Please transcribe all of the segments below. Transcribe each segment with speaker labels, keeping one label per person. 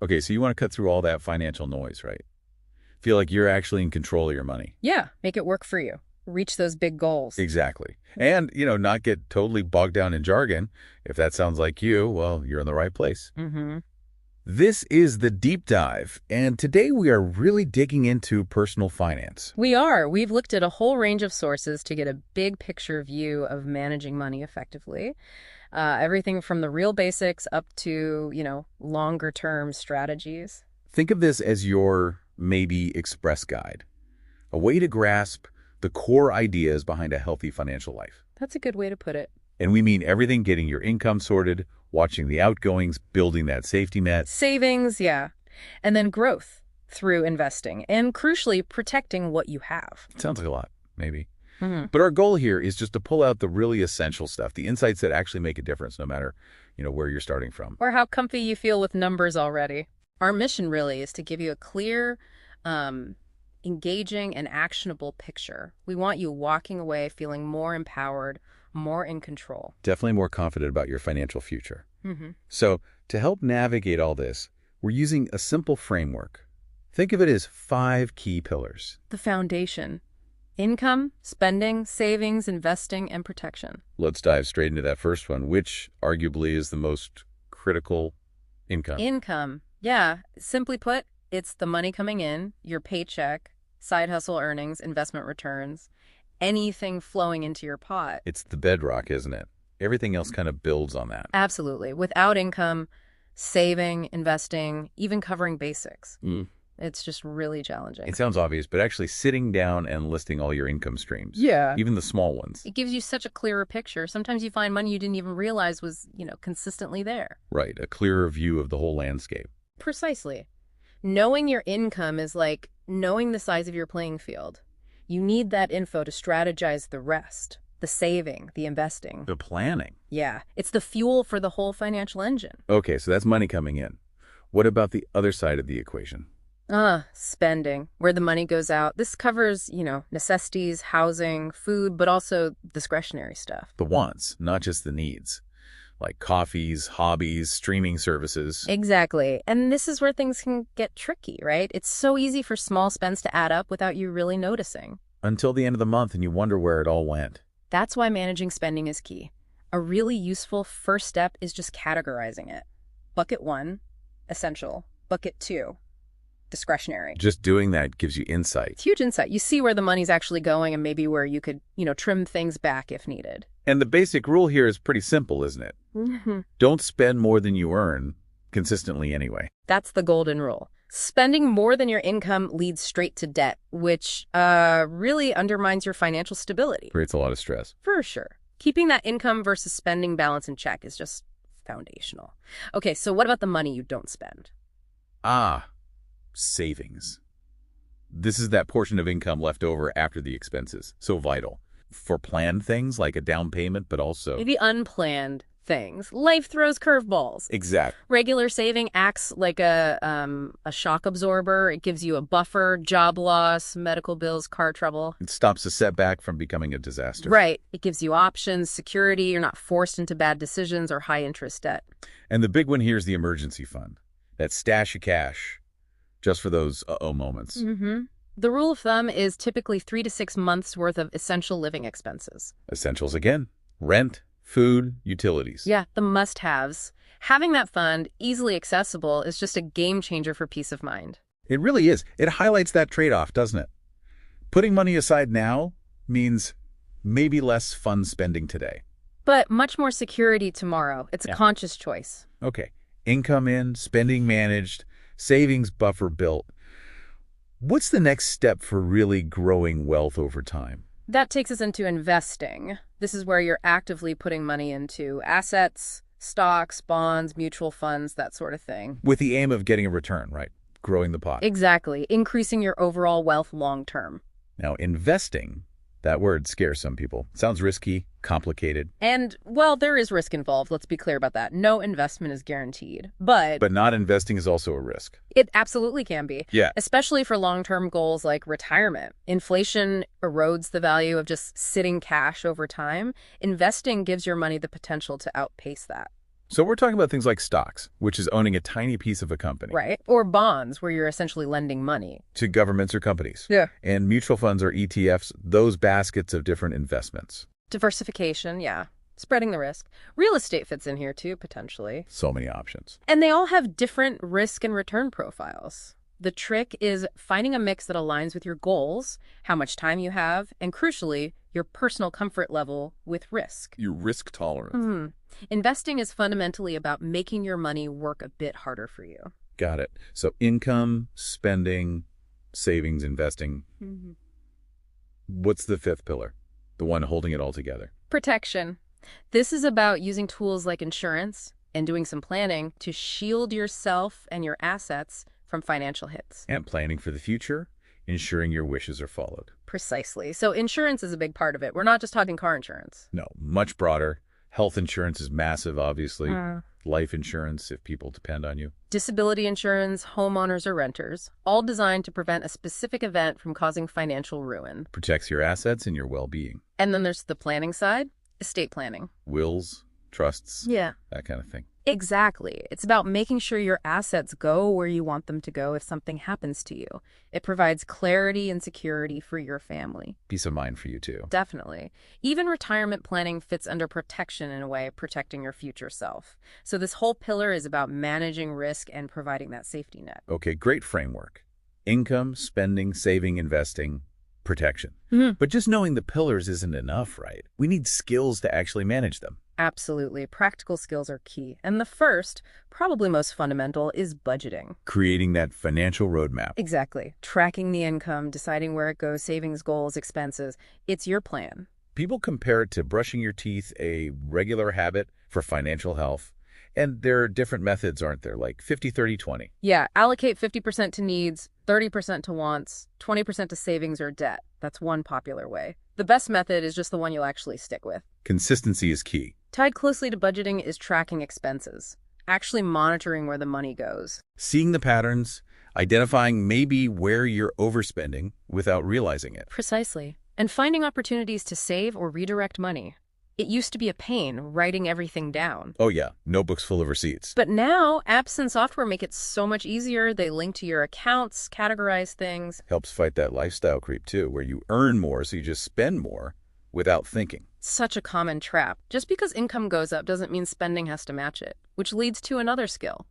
Speaker 1: Okay, so you want to cut through all that financial noise, right? Feel like you're actually in control of your money.
Speaker 2: Yeah, make it work for you. Reach those big goals.
Speaker 1: Exactly. And, not get totally bogged down in jargon. If that sounds like you, well, you're in the right place.
Speaker 2: Mm-hmm.
Speaker 1: This is The Deep Dive, and today we are really digging into personal finance.
Speaker 2: We are. We've looked at a whole range of sources to get a big picture view of managing money effectively. Everything from the real basics up to, longer term strategies.
Speaker 1: Think of this as your maybe express guide, a way to grasp the core ideas behind a healthy financial life.
Speaker 2: That's a good way to put it.
Speaker 1: And we mean everything getting your income sorted, watching the outgoings, building that safety net.
Speaker 2: Savings, yeah. And then growth through investing and crucially protecting what you have.
Speaker 1: Sounds like a lot, maybe.
Speaker 2: Mm-hmm.
Speaker 1: But our goal here is just to pull out the really essential stuff, the insights that actually make a difference no matter, where you're starting from.
Speaker 2: Or how comfy you feel with numbers already. Our mission really is to give you a clear, engaging, and actionable picture. We want you walking away feeling more empowered, more in control.
Speaker 1: Definitely more confident about your financial future.
Speaker 2: Mm-hmm.
Speaker 1: So to help navigate all this, we're using a simple framework. Think of it as 5 key pillars.
Speaker 2: The foundation: income, spending, savings, investing, and protection.
Speaker 1: Let's dive straight into that first one, which arguably is the most critical: income.
Speaker 2: Income. Yeah. Simply put, it's the money coming in, your paycheck, side hustle earnings, investment returns, anything flowing into your pot.
Speaker 1: It's the bedrock, isn't it? Everything else kind of builds on that.
Speaker 2: Absolutely. Without income, saving, investing, even covering basics, it's just really challenging.
Speaker 1: It sounds obvious, but actually sitting down and listing all your income streams,
Speaker 2: Yeah.
Speaker 1: even the small ones.
Speaker 2: It gives you such a clearer picture. Sometimes you find money you didn't even realize was, consistently there.
Speaker 1: Right, a clearer view of the whole landscape.
Speaker 2: Precisely. Knowing your income is like knowing the size of your playing field. You need that info to strategize the rest, the saving, the investing.
Speaker 1: The planning.
Speaker 2: Yeah, it's the fuel for the whole financial engine.
Speaker 1: Okay, so that's money coming in. What about the other side of the equation?
Speaker 2: Spending, where the money goes out. This covers, necessities, housing, food, but also discretionary stuff.
Speaker 1: The wants, not just the needs, like coffees, hobbies, streaming services.
Speaker 2: Exactly. And this is where things can get tricky, right? It's so easy for small spends to add up without you really noticing.
Speaker 1: Until the end of the month and you wonder where it all went.
Speaker 2: That's why managing spending is key. A really useful first step is just categorizing it. Bucket 1, essential. Bucket 2, discretionary.
Speaker 1: Just doing that gives you insight.
Speaker 2: It's huge insight. You see where the money's actually going and maybe where you could, trim things back if needed.
Speaker 1: And the basic rule here is pretty simple, isn't it?
Speaker 2: Mm-hmm.
Speaker 1: Don't spend more than you earn, consistently anyway.
Speaker 2: That's the golden rule. Spending more than your income leads straight to debt, which really undermines your financial stability.
Speaker 1: Creates a lot of stress.
Speaker 2: For sure. Keeping that income versus spending balance in check is just foundational. Okay, so what about the money you don't spend?
Speaker 1: Savings. This is that portion of income left over after the expenses. So vital. For planned things like a down payment, but also...
Speaker 2: Maybe unplanned things. Life throws curveballs.
Speaker 1: Exact.
Speaker 2: Regular saving acts like a shock absorber. It gives you a buffer, job loss, medical bills, car trouble.
Speaker 1: It stops a setback from becoming a disaster.
Speaker 2: Right. It gives you options, security. You're not forced into bad decisions or high interest debt.
Speaker 1: And the big one here is the emergency fund. That stash of cash just for those uh-oh moments.
Speaker 2: Mm-hmm. The rule of thumb is typically 3 to 6 months worth of essential living expenses.
Speaker 1: Essentials again. Rent, food, utilities.
Speaker 2: Yeah, the must-haves. Having that fund easily accessible is just a game changer for peace of mind.
Speaker 1: It really is. It highlights that trade-off, doesn't it? Putting money aside now means maybe less fun spending today.
Speaker 2: But much more security tomorrow. It's a conscious choice.
Speaker 1: Okay. Income in, spending managed, savings buffer built. What's the next step for really growing wealth over time?
Speaker 2: That takes us into investing. This is where you're actively putting money into assets, stocks, bonds, mutual funds, that sort of thing.
Speaker 1: With the aim of getting a return, right? Growing the pot.
Speaker 2: Exactly. Increasing your overall wealth long term.
Speaker 1: Now, investing, that word scares some people. Sounds risky, complicated.
Speaker 2: And, well, there is risk involved. Let's be clear about that. No investment is guaranteed. But
Speaker 1: not investing is also a risk.
Speaker 2: It absolutely can be.
Speaker 1: Yeah.
Speaker 2: Especially for long-term goals like retirement. Inflation erodes the value of just sitting cash over time. Investing gives your money the potential to outpace that.
Speaker 1: So we're talking about things like stocks, which is owning a tiny piece of a company,
Speaker 2: Right. Or bonds, where you're essentially lending money.
Speaker 1: to governments or companies.
Speaker 2: Yeah.
Speaker 1: And mutual funds or ETFs, those baskets of different investments.
Speaker 2: Diversification, yeah. Spreading the risk. Real estate fits in here too, potentially.
Speaker 1: So many options.
Speaker 2: And they all have different risk and return profiles. The trick is finding a mix that aligns with your goals, how much time you have, and crucially, your personal comfort level with risk.
Speaker 1: Your risk tolerance.
Speaker 2: Investing is fundamentally about making your money work a bit harder for you.
Speaker 1: Got it. So income, spending, savings, investing. What's the fifth pillar? The one holding it all together.
Speaker 2: Protection. This is about using tools like insurance and doing some planning to shield yourself and your assets from financial hits.
Speaker 1: And planning for the future, ensuring your wishes are followed.
Speaker 2: Precisely. So insurance is a big part of it. We're not just talking car insurance.
Speaker 1: No, much broader. Health insurance is massive, obviously. Life insurance, if people depend on you.
Speaker 2: Disability insurance, homeowners or renters, all designed to prevent a specific event from causing financial ruin.
Speaker 1: Protects your assets and your well-being.
Speaker 2: And then there's the planning side, estate planning.
Speaker 1: Wills, trusts,
Speaker 2: Yeah.
Speaker 1: that kind of thing.
Speaker 2: Exactly. It's about making sure your assets go where you want them to go if something happens to you. It provides clarity and security for your family.
Speaker 1: Peace of mind for you, too.
Speaker 2: Definitely. Even retirement planning fits under protection in a way, protecting your future self. So this whole pillar is about managing risk and providing that safety net.
Speaker 1: Okay, great framework. Income, spending, saving, investing, protection. But just knowing the pillars isn't enough, right? We need skills to actually manage them.
Speaker 2: Absolutely. Practical skills are key. And the first, probably most fundamental, is budgeting.
Speaker 1: Creating that financial roadmap.
Speaker 2: Exactly. Tracking the income, deciding where it goes, savings goals, expenses. It's your plan.
Speaker 1: People compare it to brushing your teeth, a regular habit for financial health. And there are different methods, aren't there? Like 50-30-20.
Speaker 2: Yeah, allocate 50% to needs, 30% to wants, 20% to savings or debt. That's one popular way. The best method is just the one you'll actually stick with.
Speaker 1: Consistency is key.
Speaker 2: Tied closely to budgeting is tracking expenses, actually monitoring where the money goes.
Speaker 1: Seeing the patterns, identifying maybe where you're overspending without realizing it.
Speaker 2: Precisely. And finding opportunities to save or redirect money. It used to be a pain writing everything down.
Speaker 1: Oh yeah, notebooks full of receipts.
Speaker 2: But now, apps and software make it so much easier. They link to your accounts, categorize things.
Speaker 1: Helps fight that lifestyle creep too, where you earn more so you just spend more without thinking.
Speaker 2: Such a common trap. Just because income goes up doesn't mean spending has to match it, which leads to another skill.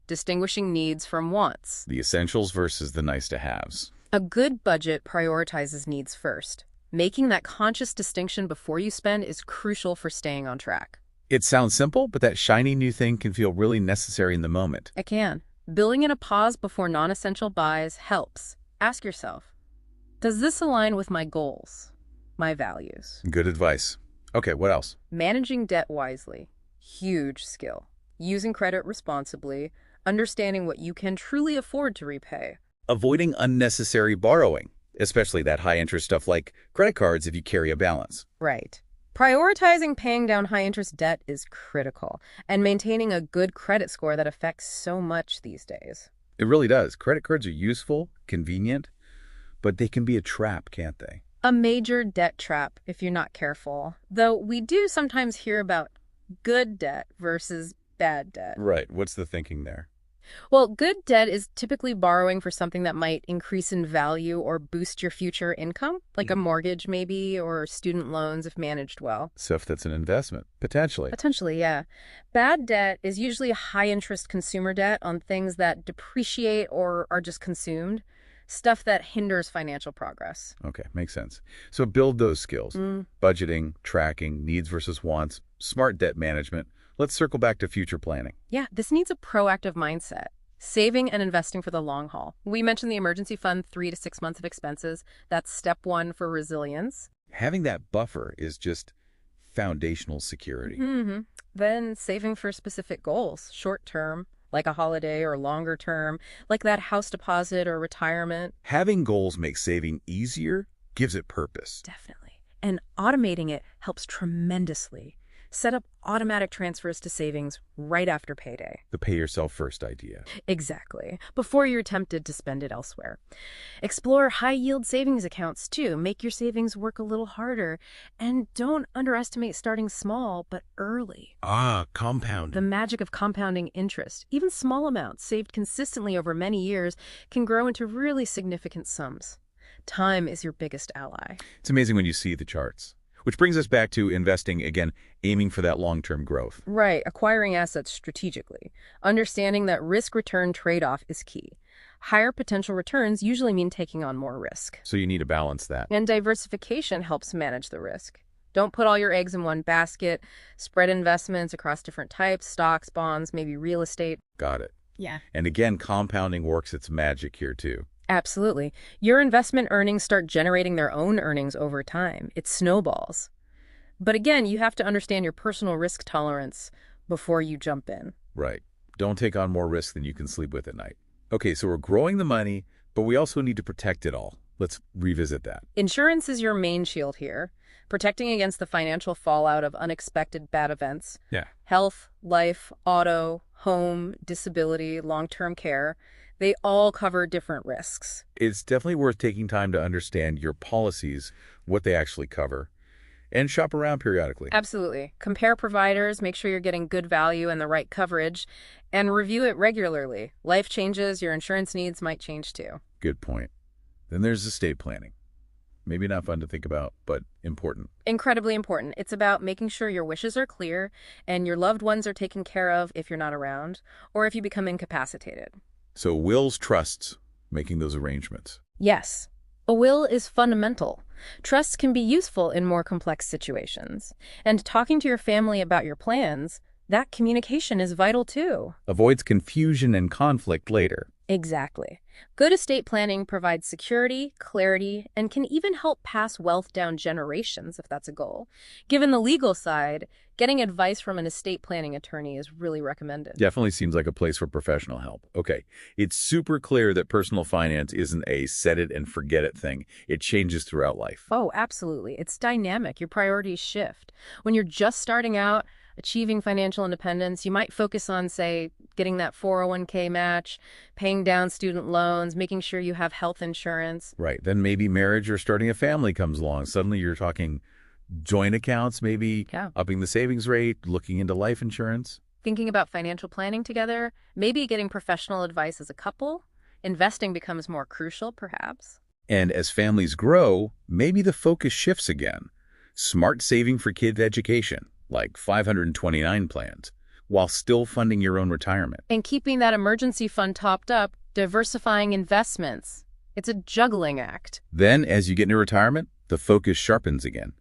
Speaker 2: Distinguishing needs from wants.
Speaker 1: The essentials versus the nice-to-haves.
Speaker 2: A good budget prioritizes needs first. Making that conscious distinction before you spend is crucial for staying on track.
Speaker 1: It sounds simple, but that shiny new thing can feel really necessary in the moment.
Speaker 2: It can. Building in a pause before non-essential buys helps. Ask yourself, does this align with my goals, my values?
Speaker 1: Good advice. Okay, what else?
Speaker 2: Managing debt wisely. Huge skill. Using credit responsibly. Understanding what you can truly afford to repay.
Speaker 1: Avoiding unnecessary borrowing, especially that high-interest stuff like credit cards if you carry a balance.
Speaker 2: Right. Prioritizing paying down high-interest debt is critical, and maintaining a good credit score that affects so much these days.
Speaker 1: It really does. Credit cards are useful, convenient, but they can be a trap, can't they?
Speaker 2: A major debt trap if you're not careful. Though we do sometimes hear about good debt versus bad debt.
Speaker 1: Right. What's the thinking there?
Speaker 2: Well, good debt is typically borrowing for something that might increase in value or boost your future income, like a mortgage maybe, or student loans if managed well.
Speaker 1: Stuff that's an investment, potentially.
Speaker 2: Potentially, yeah. Bad debt is usually high-interest consumer debt on things that depreciate or are just consumed, stuff that hinders financial progress.
Speaker 1: Okay, makes sense. So build those skills. Budgeting, tracking, needs versus wants, smart debt management. Let's circle back to future planning.
Speaker 2: Yeah, this needs a proactive mindset. Saving and investing for the long haul. We mentioned the emergency fund, 3 to 6 months of expenses. That's step one for resilience.
Speaker 1: Having that buffer is just foundational security.
Speaker 2: Then saving for specific goals, short term, like a holiday, or longer term, like that house deposit or retirement.
Speaker 1: Having goals makes saving easier, gives it purpose.
Speaker 2: Definitely. And automating it helps tremendously. Set up automatic transfers to savings right after payday.
Speaker 1: The pay yourself first idea.
Speaker 2: Exactly, before you're tempted to spend it elsewhere. Explore high-yield savings accounts, too. Make your savings work a little harder. And don't underestimate starting small, but early.
Speaker 1: Compound.
Speaker 2: The magic of compounding interest. Even small amounts saved consistently over many years can grow into really significant sums. Time is your biggest ally.
Speaker 1: It's amazing when you see the charts. Which brings us back to investing, again, aiming for that long-term growth.
Speaker 2: Right, acquiring assets strategically. Understanding that risk-return trade-off is key. Higher potential returns usually mean taking on more risk.
Speaker 1: So you need to balance that.
Speaker 2: And diversification helps manage the risk. Don't put all your eggs in one basket. Spread investments across different types, stocks, bonds, maybe real estate.
Speaker 1: Got it.
Speaker 2: Yeah.
Speaker 1: And again, compounding works its magic here too.
Speaker 2: Absolutely. Your investment earnings start generating their own earnings over time. It snowballs. But again, you have to understand your personal risk tolerance before you jump in.
Speaker 1: Right. Don't take on more risk than you can sleep with at night. Okay, so we're growing the money, but we also need to protect it all. Let's revisit that.
Speaker 2: Insurance is your main shield here, protecting against the financial fallout of unexpected bad events.
Speaker 1: Yeah.
Speaker 2: Health, life, auto, home, disability, long-term care. They all cover different risks.
Speaker 1: It's definitely worth taking time to understand your policies, what they actually cover, and shop around periodically.
Speaker 2: Absolutely. Compare providers, make sure you're getting good value and the right coverage, and review it regularly. Life changes, your insurance needs might change too.
Speaker 1: Good point. Then there's estate planning. Maybe not fun to think about, but important.
Speaker 2: Incredibly important. It's about making sure your wishes are clear and your loved ones are taken care of if you're not around, or if you become incapacitated.
Speaker 1: So wills, trusts, making those arrangements.
Speaker 2: Yes. A will is fundamental. Trusts can be useful in more complex situations. And talking to your family about your plans, that communication is vital too.
Speaker 1: Avoids confusion and conflict later.
Speaker 2: Exactly. Good estate planning provides security, clarity, and can even help pass wealth down generations if that's a goal. Given the legal side, getting advice from an estate planning attorney is really recommended.
Speaker 1: Definitely seems like a place for professional help. Okay, it's super clear that personal finance isn't a set it and forget it thing. It changes throughout life.
Speaker 2: Oh, absolutely. It's dynamic. Your priorities shift. When you're just starting out, achieving financial independence, you might focus on, say, getting that 401k match, paying down student loans, making sure you have health insurance.
Speaker 1: Right. Then maybe marriage or starting a family comes along. Suddenly you're talking joint accounts, maybe upping the savings rate, looking into life insurance.
Speaker 2: Thinking about financial planning together, maybe getting professional advice as a couple. Investing becomes more crucial, perhaps.
Speaker 1: And as families grow, maybe the focus shifts again. Smart saving for kids' education, like 529 plans, while still funding your own retirement.
Speaker 2: And keeping that emergency fund topped up, diversifying investments. It's a juggling act.
Speaker 1: Then, as you get into retirement, the focus sharpens again.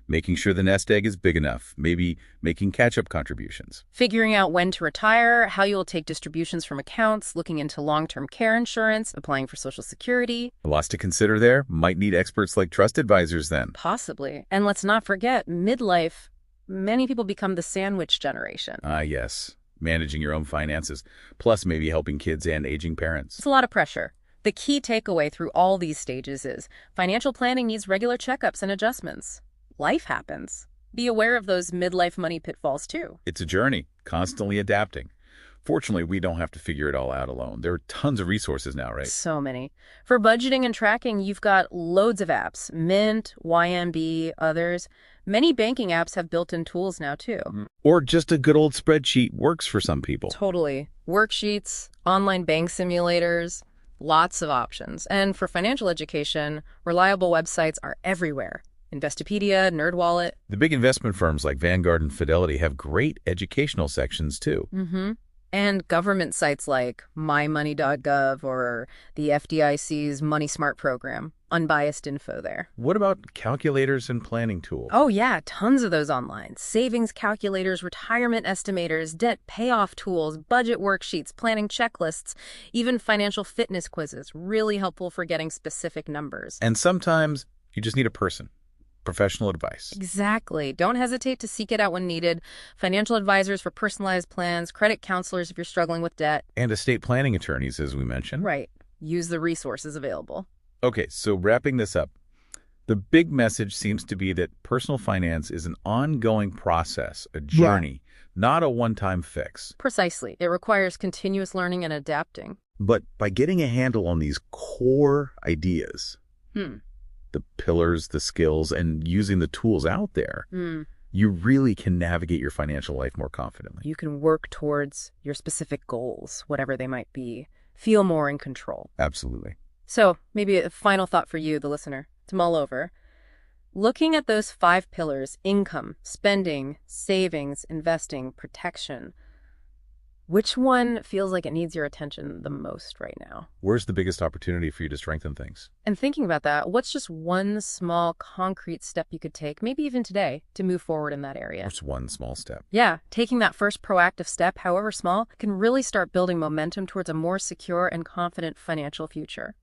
Speaker 1: Making sure the nest egg is big enough, maybe making catch-up contributions.
Speaker 2: Figuring out when to retire, how you'll take distributions from accounts, looking into long-term care insurance, applying for Social Security.
Speaker 1: Lots to consider there. Might need experts like trust advisors then.
Speaker 2: Possibly. And let's not forget, midlife. Many people become the sandwich generation.
Speaker 1: Yes. Managing your own finances, plus maybe helping kids and aging parents.
Speaker 2: It's a lot of pressure. The key takeaway through all these stages is financial planning needs regular checkups and adjustments. Life happens. Be aware of those midlife money pitfalls too.
Speaker 1: It's a journey, constantly adapting. Fortunately, we don't have to figure it all out alone. There are tons of resources now, right?
Speaker 2: So many. For budgeting and tracking, you've got loads of apps. Mint, YMB, others. Many banking apps have built-in tools now too.
Speaker 1: Or just a good old spreadsheet works for some people.
Speaker 2: Totally. Worksheets, online bank simulators, lots of options. And for financial education, reliable websites are everywhere. Investopedia, NerdWallet.
Speaker 1: The big investment firms like Vanguard and Fidelity have great educational sections too.
Speaker 2: And government sites like mymoney.gov or the FDIC's Money Smart program. Unbiased info there.
Speaker 1: What about calculators and planning tools?
Speaker 2: Oh yeah, tons of those online. Savings calculators, retirement estimators, debt payoff tools, budget worksheets, planning checklists, even financial fitness quizzes. Really helpful for getting specific numbers.
Speaker 1: And sometimes you just need a person. Professional advice.
Speaker 2: Exactly. Don't hesitate to seek it out when needed. Financial advisors for personalized plans, credit counselors if you're struggling with debt.
Speaker 1: And estate planning attorneys, as we mentioned.
Speaker 2: Right. Use the resources available.
Speaker 1: Okay, so wrapping this up, The big message seems to be that personal finance is an ongoing process, a journey, not a one-time fix.
Speaker 2: Precisely. It requires continuous learning and adapting.
Speaker 1: But by getting a handle on these core ideas,
Speaker 2: Hmm.
Speaker 1: the pillars, the skills, and using the tools out there,
Speaker 2: Hmm.
Speaker 1: you really can navigate your financial life more confidently.
Speaker 2: You can work towards your specific goals, whatever they might be. Feel more in control.
Speaker 1: Absolutely.
Speaker 2: So maybe a final thought for you, the listener, to mull over. Looking at those 5 pillars, income, spending, savings, investing, protection, which one feels like it needs your attention the most right now?
Speaker 1: Where's the biggest opportunity for you to strengthen things?
Speaker 2: And thinking about that, what's just one small concrete step you could take, maybe even today, to move forward in that area?
Speaker 1: Just one small step.
Speaker 2: Yeah, taking that first proactive step, however small, can really start building momentum towards a more secure and confident financial future.